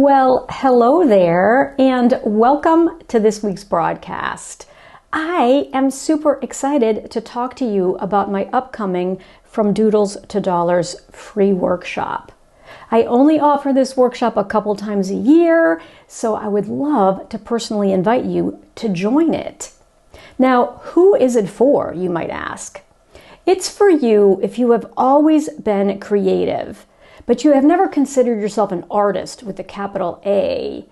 Well, hello there, and welcome to this week's broadcast. I am super excited to talk to you about my upcoming From Doodles to Dollars free workshop. I only offer this workshop a couple times a year, so I would love to personally invite you to join it. Now, who is it for, you might ask? It's for you if you have always been creative, but you have never considered yourself an artist with a capital A.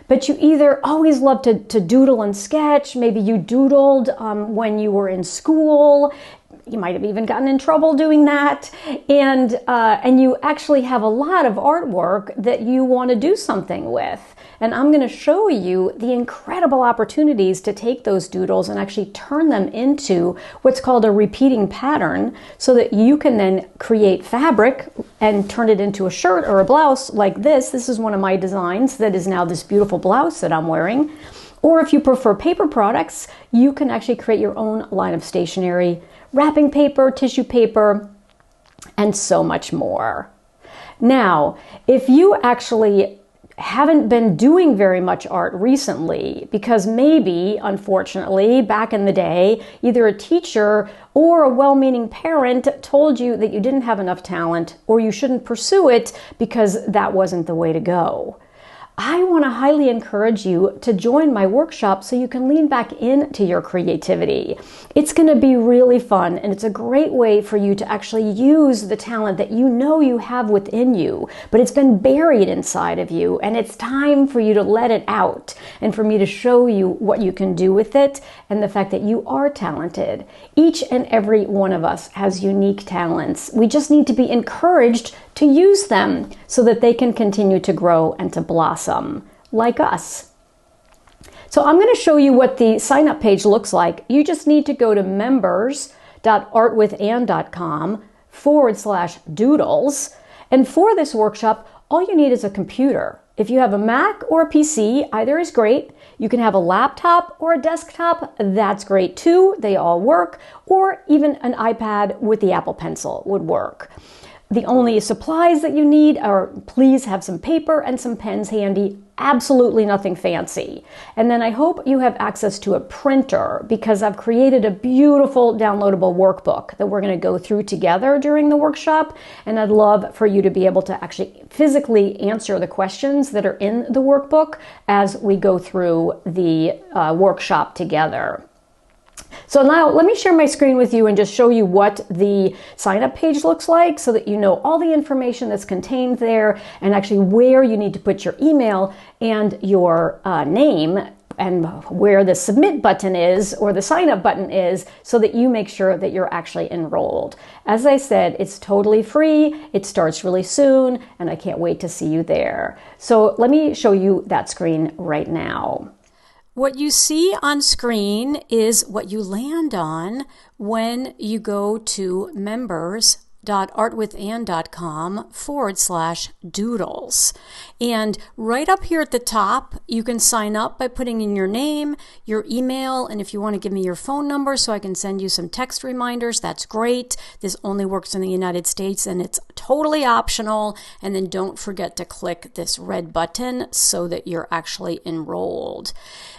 But you either always loved to doodle and sketch, maybe you doodled when you were in school, you might have even gotten in trouble doing that, and you actually have a lot of artwork that you want to do something with. And I'm going to show you the incredible opportunities to take those doodles and actually turn them into what's called a repeating pattern so that you can then create fabric and turn it into a shirt or a blouse like this. This is one of my designs that is now this beautiful blouse that I'm wearing. Or if you prefer paper products, you can actually create your own line of stationery, wrapping paper, tissue paper, and so much more. Now, if you actually haven't been doing very much art recently because maybe, unfortunately, back in the day, either a teacher or a well-meaning parent told you that you didn't have enough talent or you shouldn't pursue it because that wasn't the way to go. I want to highly encourage you to join my workshop so you can lean back into your creativity. It's going to be really fun, and it's a great way for you to actually use the talent that you know you have within you, but it's been buried inside of you, and it's time for you to let it out and for me to show you what you can do with it and the fact that you are talented. Each and every one of us has unique talents. We just need to be encouraged to use them so that they can continue to grow and to blossom like us. So I'm going to show you what the sign-up page looks like. You just need to go to members.artwithann.com/doodles. And for this workshop, all you need is a computer. If you have a Mac or a PC, either is great. You can have a laptop or a desktop. That's great too. They all work. Or even an iPad with the Apple Pencil would work. The only supplies that you need are, please have some paper and some pens handy, absolutely nothing fancy. And then I hope you have access to a printer because I've created a beautiful downloadable workbook that we're going to go through together during the workshop. And I'd love for you to be able to actually physically answer the questions that are in the workbook as we go through the workshop together. So now let me share my screen with you and just show you what the sign-up page looks like so that you know all the information that's contained there and actually where you need to put your email and your name and where the submit button is or the sign-up button is so that you make sure that you're actually enrolled. As I said, it's totally free, it starts really soon, and I can't wait to see you there. So let me show you that screen right now. What you see on screen is what you land on when you go to members.artwithann.com/doodles. And right up here at the top, you can sign up by putting in your name, your email, and if you want to give me your phone number so I can send you some text reminders, that's great. This only works in the United States and it's totally optional. And then don't forget to click this red button so that you're actually enrolled.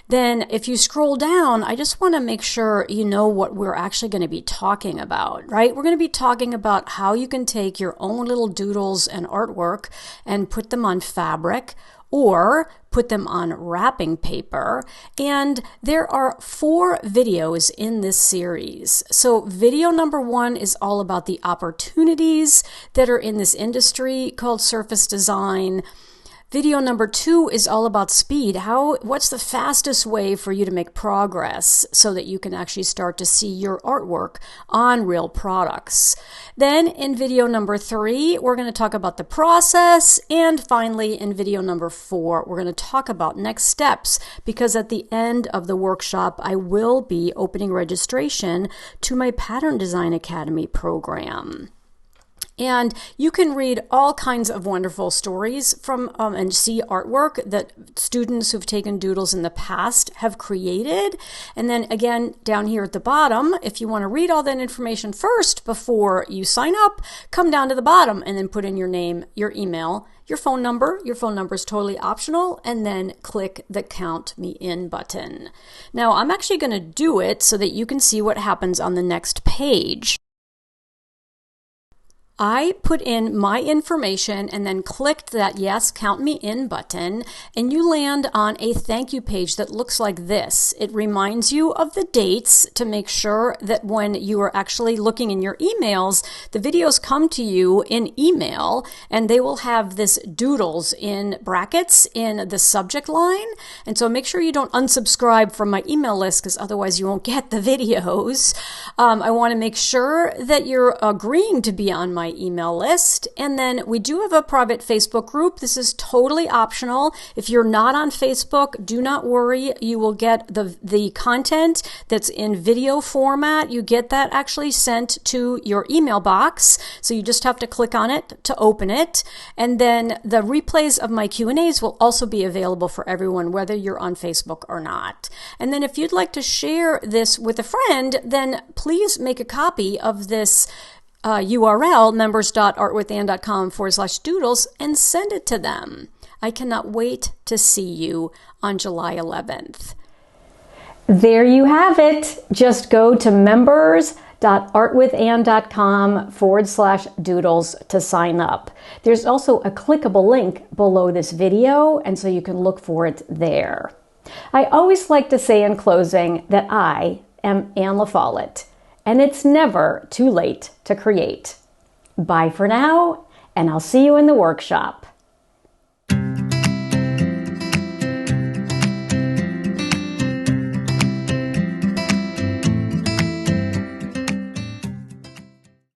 Then if you scroll down, I just want to make sure you know what we're actually going to be talking about, right? We're going to be talking about how you can take your own little doodles and artwork and put them on fabric or put them on wrapping paper. And there are 4 videos in this series. So video number 1 is all about the opportunities that are in this industry called surface design. Video number 2 is all about speed. What's the fastest way for you to make progress so that you can actually start to see your artwork on real products? Then in video number 3, we're going to talk about the process. And finally, in video number 4, we're going to talk about next steps because at the end of the workshop, I will be opening registration to my Pattern Design Academy program. And you can read all kinds of wonderful stories from and see artwork that students who've taken doodles in the past have created. And then again, down here at the bottom, if you want to read all that information first before you sign up, come down to the bottom and then put in your name, your email, your phone number. Your phone number is totally optional, and then click the Count Me In button. Now, I'm actually going to do it so that you can see what happens on the next page. I put in my information and then clicked that Yes, Count Me In button, and you land on a thank you page that looks like this. It reminds you of the dates to make sure that when you are actually looking in your emails, the videos come to you in email, and they will have this doodles in brackets in the subject line. And so make sure you don't unsubscribe from my email list, because otherwise you won't get the videos. I want to make sure that you're agreeing to be on my email list. And then we do have a private Facebook group. This is totally optional. If you're not on Facebook, do not worry. You will get the content that's in video format. You get that actually sent to your email box. So you just have to click on it to open it. And then the replays of my Q&As will also be available for everyone, whether you're on Facebook or not. And then if you'd like to share this with a friend, then please make a copy of this URL, members.artwithann.com/doodles, and send it to them. I cannot wait to see you on July 11th. There you have it. Just go to members.artwithann.com/doodles to sign up. There's also a clickable link below this video, and so you can look for it there. I always like to say in closing that I am Ann LaFollette, and it's never too late to create. Bye for now, and I'll see you in the workshop.